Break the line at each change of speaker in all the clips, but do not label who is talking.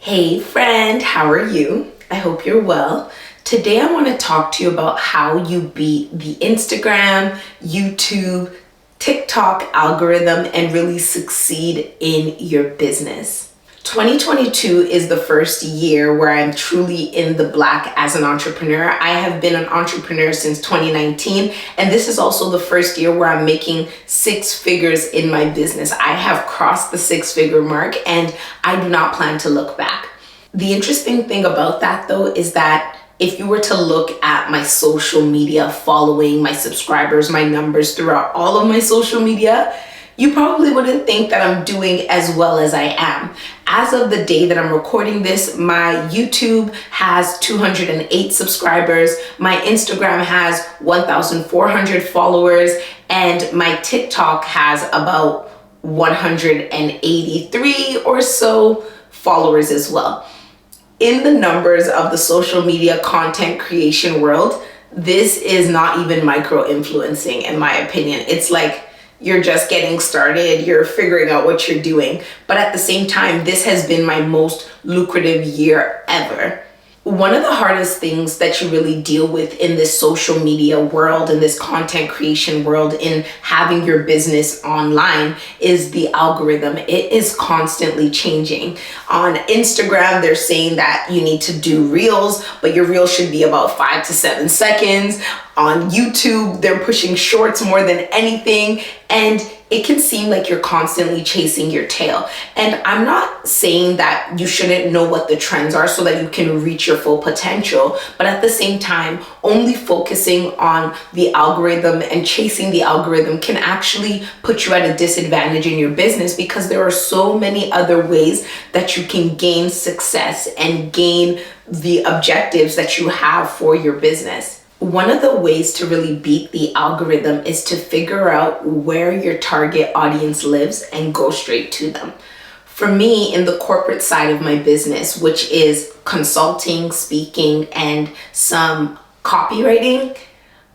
Hey friend, how are you? I hope you're well. Today I want to talk to you about how you beat the Instagram, YouTube, TikTok algorithm and really succeed in your business. 2022 is the first year where I'm truly in the black as an entrepreneur. I have been an entrepreneur since 2019, and this is also the first year where I'm making six figures in my business. I have crossed the six-figure mark, and I do not plan to look back. The interesting thing about that, though, is that if you were to look at my social media following, my subscribers, my numbers throughout all of my social media, you probably wouldn't think that I'm doing as well as I am. As of the day that I'm recording this, my YouTube has 208 subscribers, my Instagram has 1,400 followers, and my TikTok has about 183 or so followers as well. In the numbers of the social media content creation world, this is not even micro-influencing, in my opinion. It's like you're just getting started, you're figuring out what you're doing. But at the same time, this has been my most lucrative year ever. One of the hardest things that you really deal with in this social media world, in this content creation world, in having your business online is the algorithm. It is constantly changing. On Instagram, they're saying that you need to do reels, but your reel should be about 5 to 7 seconds. On YouTube, they're pushing shorts more than anything, and it can seem like you're constantly chasing your tail. And I'm not saying that you shouldn't know what the trends are so that you can reach your full potential, but at the same time, only focusing on the algorithm and chasing the algorithm can actually put you at a disadvantage in your business, because there are so many other ways that you can gain success and gain the objectives that you have for your business. One of the ways to really beat the algorithm is to figure out where your target audience lives and go straight to them. For me, in the corporate side of my business, which is consulting, speaking, and some copywriting,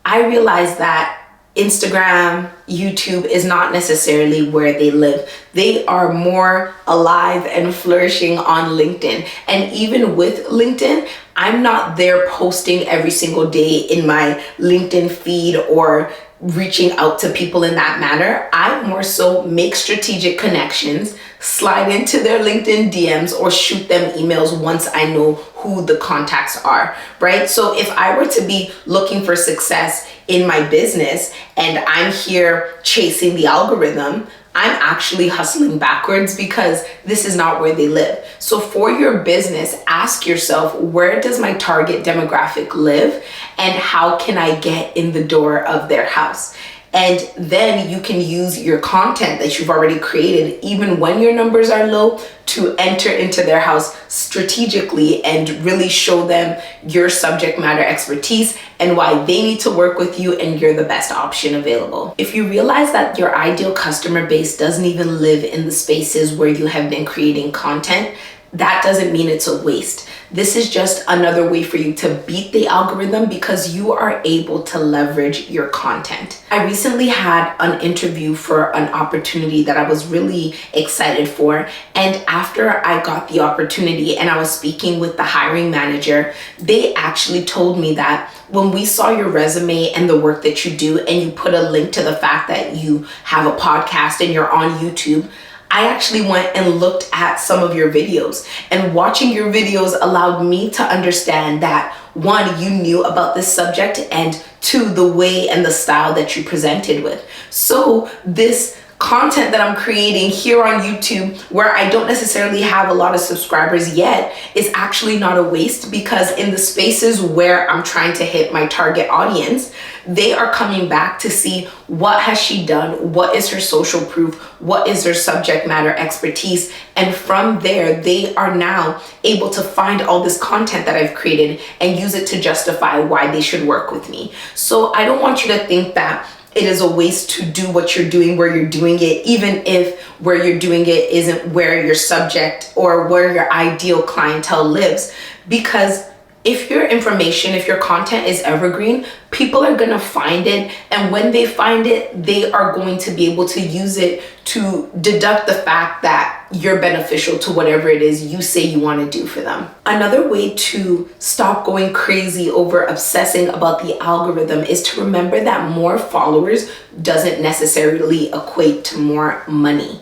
I realized that Instagram, YouTube is not necessarily where they live. They are more alive and flourishing on LinkedIn. And even with LinkedIn, I'm not there posting every single day in my LinkedIn feed or reaching out to people in that manner. I more so make strategic connections, slide into their LinkedIn DMs, or shoot them emails once I know who the contacts are, right? So if I were to be looking for success in my business and I'm here chasing the algorithm, I'm actually hustling backwards because this is not where they live. So for your business, ask yourself, where does my target demographic live and how can I get in the door of their house? And then you can use your content that you've already created, even when your numbers are low, to enter into their house strategically and really show them your subject matter expertise and why they need to work with you and you're the best option available. If you realize that your ideal customer base doesn't even live in the spaces where you have been creating content, that doesn't mean it's a waste. This is just another way for you to beat the algorithm because you are able to leverage your content. I recently had an interview for an opportunity that I was really excited for. And after I got the opportunity and I was speaking with the hiring manager, they actually told me that when we saw your resume and the work that you do, and you put a link to the fact that you have a podcast and you're on YouTube, I actually went and looked at some of your videos, and watching your videos allowed me to understand that, one, you knew about this subject, and two, the way and the style that you presented with. So this content that I'm creating here on YouTube, where I don't necessarily have a lot of subscribers yet, is actually not a waste, because in the spaces where I'm trying to hit my target audience, they are coming back to see what has she done, what is her social proof, what is her subject matter expertise, and from there they are now able to find all this content that I've created and use it to justify why they should work with me. So I don't want you to think that it is a waste to do what you're doing where you're doing it, even if where you're doing it isn't where your subject or where your ideal clientele lives, because If your information, if your content is evergreen, people are gonna find it, and when they find it, they are going to be able to use it to deduct the fact that you're beneficial to whatever it is you say you want to do for them. Another way to stop going crazy over obsessing about the algorithm is to remember that more followers doesn't necessarily equate to more money.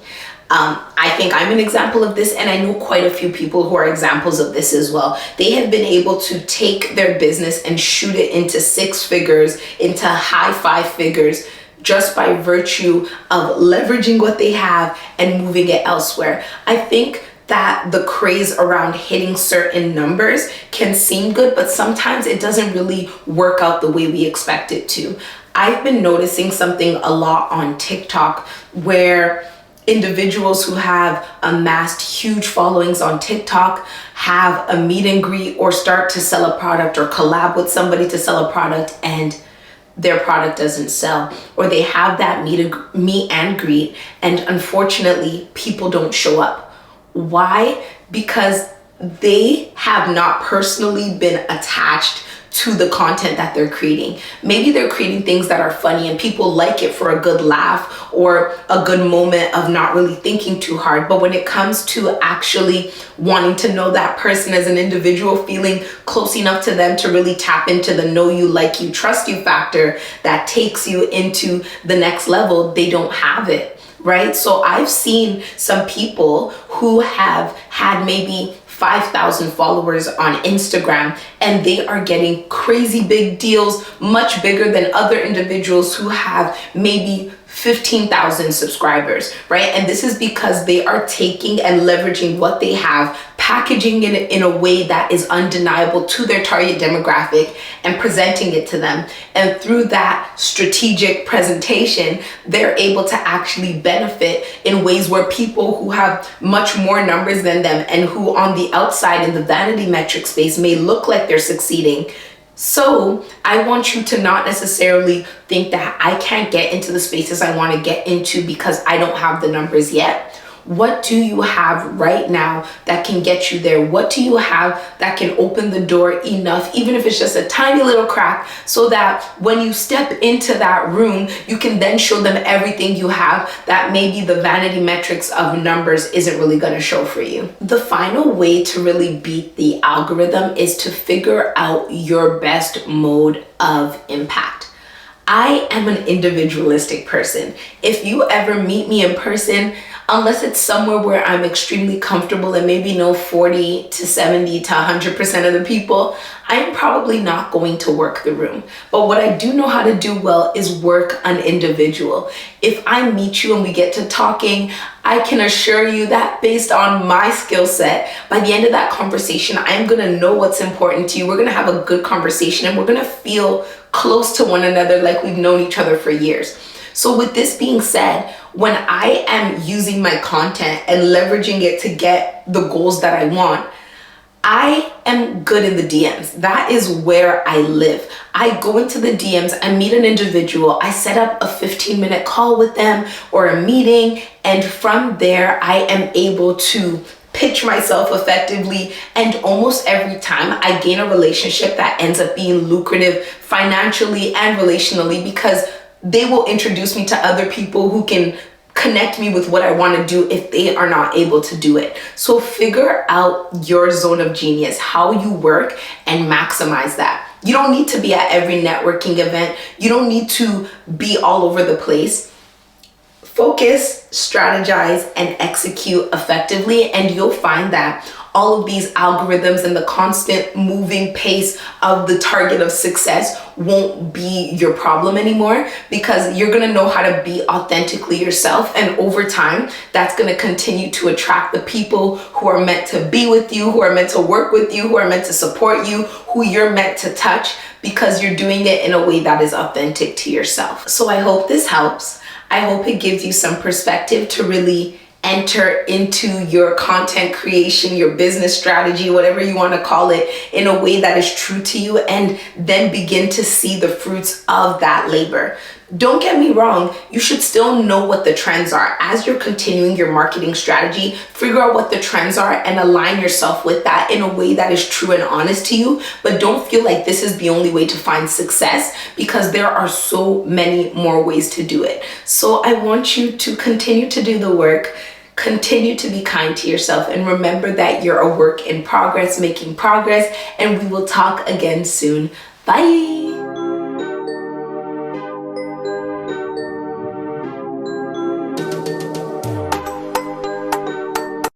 I think I'm an example of this, and I know quite a few people who are examples of this as well. They have been able to take their business and shoot it into 6 figures, into high 5 figures, just by virtue of leveraging what they have and moving it elsewhere. I think that the craze around hitting certain numbers can seem good, but sometimes it doesn't really work out the way we expect it to. I've been noticing something a lot on TikTok where individuals who have amassed huge followings on TikTok have a meet and greet or start to sell a product or collab with somebody to sell a product, and their product doesn't sell, or they have that meet and greet, and unfortunately people don't show up. Why? Because they have not personally been attached to the content that they're creating. Maybe they're creating things that are funny and people like it for a good laugh or a good moment of not really thinking too hard. But when it comes to actually wanting to know that person as an individual, feeling close enough to them to really tap into the know you, like you, trust you factor that takes you into the next level, they don't have it, right? So I've seen some people who have had maybe 5,000 followers on Instagram, and they are getting crazy big deals, much bigger than other individuals who have maybe 15,000 subscribers, right? And this is because they are taking and leveraging what they have, packaging it in a way that is undeniable to their target demographic and presenting it to them. And through that strategic presentation, they're able to actually benefit in ways where people who have much more numbers than them and who on the outside in the vanity metric space may look like they're succeeding. So I want you to not necessarily think that I can't get into the spaces I want to get into because I don't have the numbers yet. What do you have right now that can get you there? What do you have that can open the door enough, even if it's just a tiny little crack, so that when you step into that room, you can then show them everything you have that maybe the vanity metrics of numbers isn't really going to show for you. The final way to really beat the algorithm is to figure out your best mode of impact. I am an individualistic person. If you ever meet me in person, unless it's somewhere where I'm extremely comfortable and maybe know 40 to 70 to 100% of the people, I'm probably not going to work the room. But what I do know how to do well is work an individual. If I meet you and we get to talking, I can assure you that based on my skill set, by the end of that conversation, I'm gonna know what's important to you. We're gonna have a good conversation and we're gonna feel close to one another like we've known each other for years. So with this being said, when I am using my content and leveraging it to get the goals that I want, I am good in the DMs. That is where I live. I go into the DMs, I meet an individual, I set up a 15-minute call with them or a meeting, and from there I am able to pitch myself effectively, and almost every time I gain a relationship that ends up being lucrative financially and relationally, because they will introduce me to other people who can connect me with what I want to do if they are not able to do it. So figure out your zone of genius, how you work, and maximize that. You don't need to be at every networking event. You don't need to be all over the place. Focus, strategize, and execute effectively, and you'll find that all of these algorithms and the constant moving pace of the target of success won't be your problem anymore, because you're gonna know how to be authentically yourself, and over time that's gonna continue to attract the people who are meant to be with you, who are meant to work with you, who are meant to support you, who you're meant to touch, because you're doing it in a way that is authentic to yourself. So I hope this helps. I hope it gives you some perspective to really enter into your content creation, your business strategy, whatever you want to call it, in a way that is true to you, and then begin to see the fruits of that labor. Don't get me wrong, you should still know what the trends are. As you're continuing your marketing strategy, figure out what the trends are and align yourself with that in a way that is true and honest to you. But don't feel like this is the only way to find success, because there are so many more ways to do it. So I want you to continue to do the work. Continue to be kind to yourself, and remember that you're a work in progress, making progress, and we will talk again soon. Bye.